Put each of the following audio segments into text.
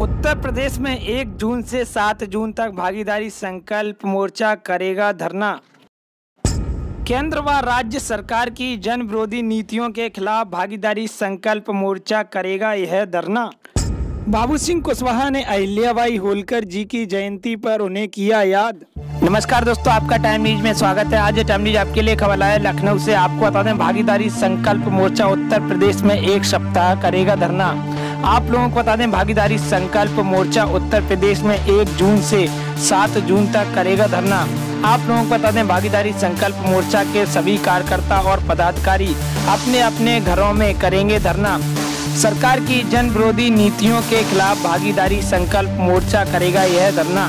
उत्तर प्रदेश में 1 जून से 7 जून तक भागीदारी संकल्प मोर्चा करेगा धरना। केंद्र व राज्य सरकार की जन विरोधी नीतियों के खिलाफ भागीदारी संकल्प मोर्चा करेगा यह धरना। बाबू सिंह कुशवाहा ने अहिल्याबाई होलकर जी की जयंती पर उन्हें किया याद। नमस्कार दोस्तों, आपका टाइम न्यूज में स्वागत है। आज टाइम न्यूज आपके लिए खबर आया लखनऊ से। आपको बता दें, भागीदारी संकल्प मोर्चा उत्तर प्रदेश में 1 सप्ताह करेगा धरना। आप लोगों को बता दें, भागीदारी संकल्प मोर्चा उत्तर प्रदेश में 1 जून से 7 जून तक करेगा धरना। आप लोगों को बता दें, भागीदारी संकल्प मोर्चा के सभी कार्यकर्ता और पदाधिकारी अपने अपने घरों में करेंगे धरना। सरकार की जन विरोधी नीतियों के खिलाफ भागीदारी संकल्प मोर्चा करेगा यह धरना।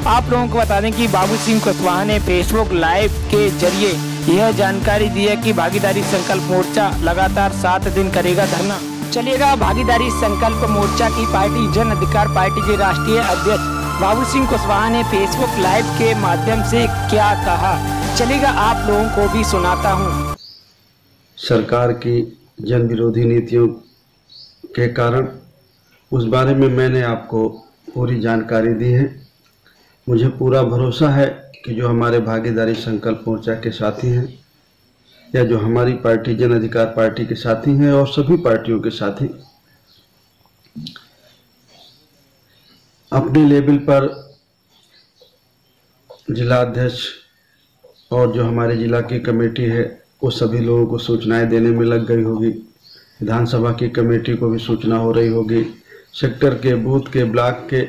आप लोगों को बता दें कि बाबू सिंह कुशवाहा ने फेसबुक लाइव के जरिए यह जानकारी दी है कि भागीदारी संकल्प मोर्चा लगातार 7 दिन करेगा धरना। चलिएगा, भागीदारी संकल्प मोर्चा की पार्टी जन अधिकार पार्टी के राष्ट्रीय अध्यक्ष बाबू सिंह कुशवाहा ने फेसबुक लाइव के माध्यम से क्या कहा, चलिएगा आप लोगों को भी सुनाता हूँ। सरकार की जन विरोधी नीतियों के कारण उस बारे में मैंने आपको पूरी जानकारी दी है। मुझे पूरा भरोसा है कि जो हमारे भागीदारी संकल्प मोर्चा के साथी हैं या जो हमारी पार्टी जन अधिकार पार्टी के साथी हैं और सभी पार्टियों के साथी अपने लेवल पर जिला अध्यक्ष और जो हमारे जिला की कमेटी है वो सभी लोगों को सूचनाएं देने में लग गई होगी। विधानसभा की कमेटी को भी सूचना हो रही होगी। सेक्टर के, बूथ के, ब्लॉक के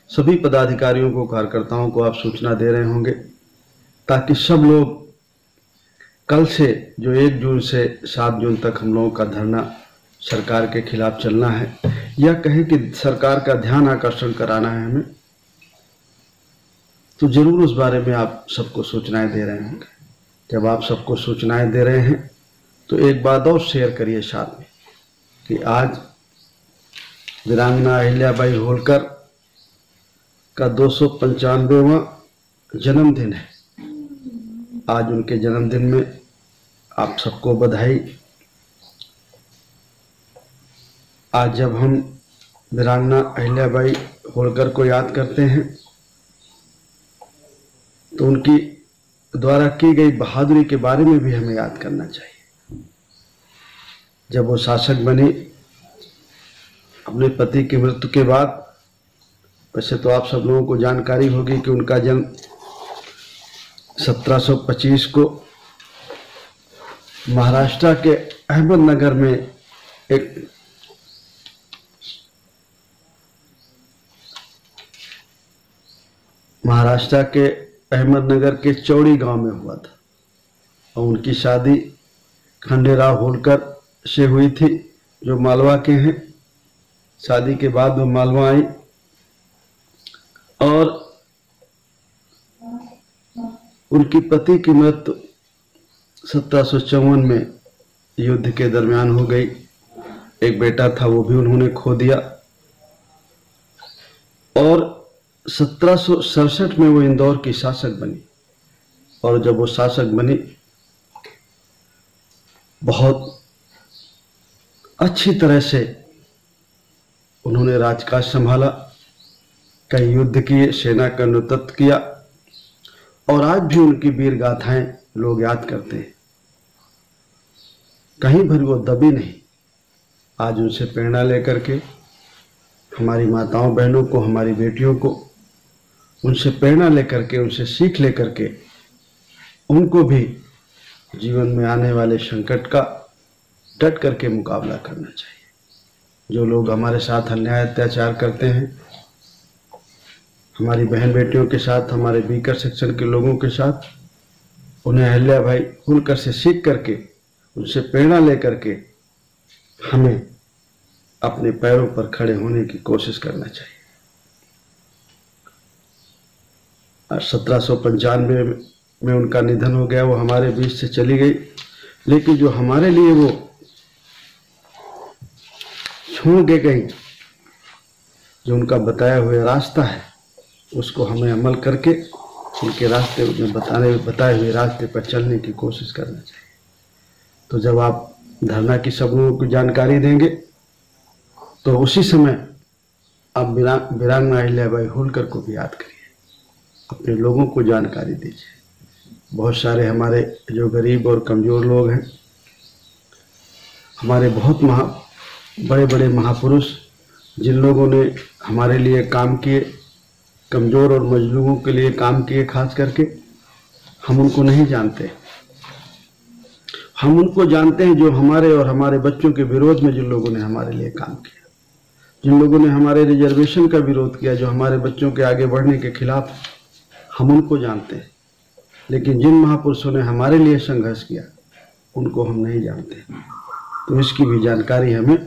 सभी पदाधिकारियों को, कार्यकर्ताओं को आप सूचना दे रहे होंगे ताकि सब लोग कल से जो 1 जून से 7 जून तक हम लोगों का धरना सरकार के खिलाफ चलना है, या कहें कि सरकार का ध्यान आकर्षण कराना है हमें, तो जरूर उस बारे में आप सबको सूचनाएं दे रहे होंगे। जब आप सबको सूचनाएं दे रहे हैं तो एक बात और शेयर करिए साथ में कि आज वीरांगना अहिल्याबाई होलकर का 295वां जन्मदिन है। आज उनके जन्मदिन में आप सबको बधाई। आज जब हम वीरांगना अहिल्याबाई होलकर को याद करते हैं तो उनकी द्वारा की गई बहादुरी के बारे में भी हमें याद करना चाहिए। जब वो शासक बनी अपने पति की मृत्यु के बाद, वैसे तो आप सब लोगों को जानकारी होगी कि उनका जन्म 1725 को महाराष्ट्र के अहमदनगर में एक महाराष्ट्र के अहमदनगर के चौड़ी गांव में हुआ था और उनकी शादी खंडेराव होलकर से हुई थी जो मालवा के हैं। शादी के बाद वो मालवा आई और उनकी पति की मृत्यु 1754 में युद्ध के दरमियान हो गई। एक बेटा था, वो भी उन्होंने खो दिया और 1767 में वो इंदौर की शासक बनी। और जब वो शासक बनी बहुत अच्छी तरह से उन्होंने राजकाज संभाला, कई युद्ध किए, सेना का नेतृत्व किया और आज भी उनकी वीर गाथाएं लोग याद करते हैं। कहीं भर वो दबी नहीं। आज उनसे प्रेरणा लेकर के हमारी माताओं बहनों को, हमारी बेटियों को उनसे प्रेरणा लेकर के, उनसे सीख लेकर के उनको भी जीवन में आने वाले संकट का डट करके मुकाबला करना चाहिए। जो लोग हमारे साथ अन्याय अत्याचार करते हैं, हमारी बहन बेटियों के साथ, हमारे बीकर सेक्शन के लोगों के साथ, उन्हें अहिल्याबाई होलकर से सीख करके, उनसे प्रेरणा लेकर के हमें अपने पैरों पर खड़े होने की कोशिश करना चाहिए। 1795 में उनका निधन हो गया, वो हमारे बीच से चली गई, लेकिन जो हमारे लिए वो छोड़ के गई, जो उनका बताया हुआ रास्ता है, उसको हमें अमल करके उनके रास्ते में बताए हुए रास्ते पर चलने की कोशिश करना चाहिए। तो जब आप धरना की सब लोगों को जानकारी देंगे तो उसी समय आप वीरांगना अहिल्याबाई होलकर को भी याद करिए, अपने लोगों को जानकारी दीजिए। बहुत सारे हमारे जो गरीब और कमज़ोर लोग हैं, हमारे बहुत बड़े बड़े महापुरुष जिन लोगों ने हमारे लिए काम किए, कमज़ोर और मजलूमों के लिए काम किए, खास करके हम उनको नहीं जानते। हम उनको जानते हैं जो हमारे और हमारे बच्चों के विरोध में जिन लोगों ने हमारे लिए काम किया, जिन लोगों ने हमारे रिजर्वेशन का विरोध किया, जो हमारे बच्चों के आगे बढ़ने के खिलाफ, हम उनको जानते हैं। लेकिन जिन महापुरुषों ने हमारे लिए संघर्ष किया उनको हम नहीं जानते। तो इसकी भी जानकारी हमें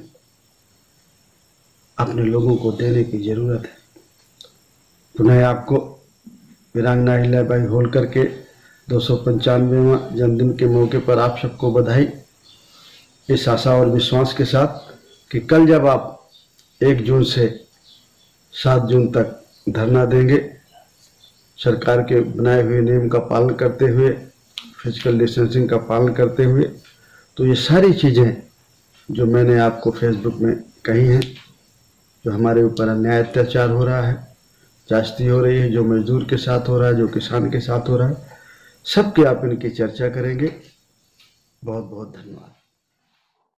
अपने लोगों को देने की जरूरत है। पुनः आपको वीरांगना अहिल्याबाई होलकर के 295वां जन्मदिन के मौके पर आप सबको बधाई, इस आशा और विश्वास के साथ कि कल जब आप 1 जून से 7 जून तक धरना देंगे, सरकार के बनाए हुए नियम का पालन करते हुए, फिजिकल डिस्टेंसिंग का पालन करते हुए, तो ये सारी चीज़ें जो मैंने आपको फेसबुक में कही हैं, जो हमारे ऊपर अन्याय अत्याचार हो रहा है, जास्ती हो रही है, जो मजदूर के साथ हो रहा है, जो किसान के साथ हो रहा है, सबके आप इनकी चर्चा करेंगे। बहुत बहुत धन्यवाद।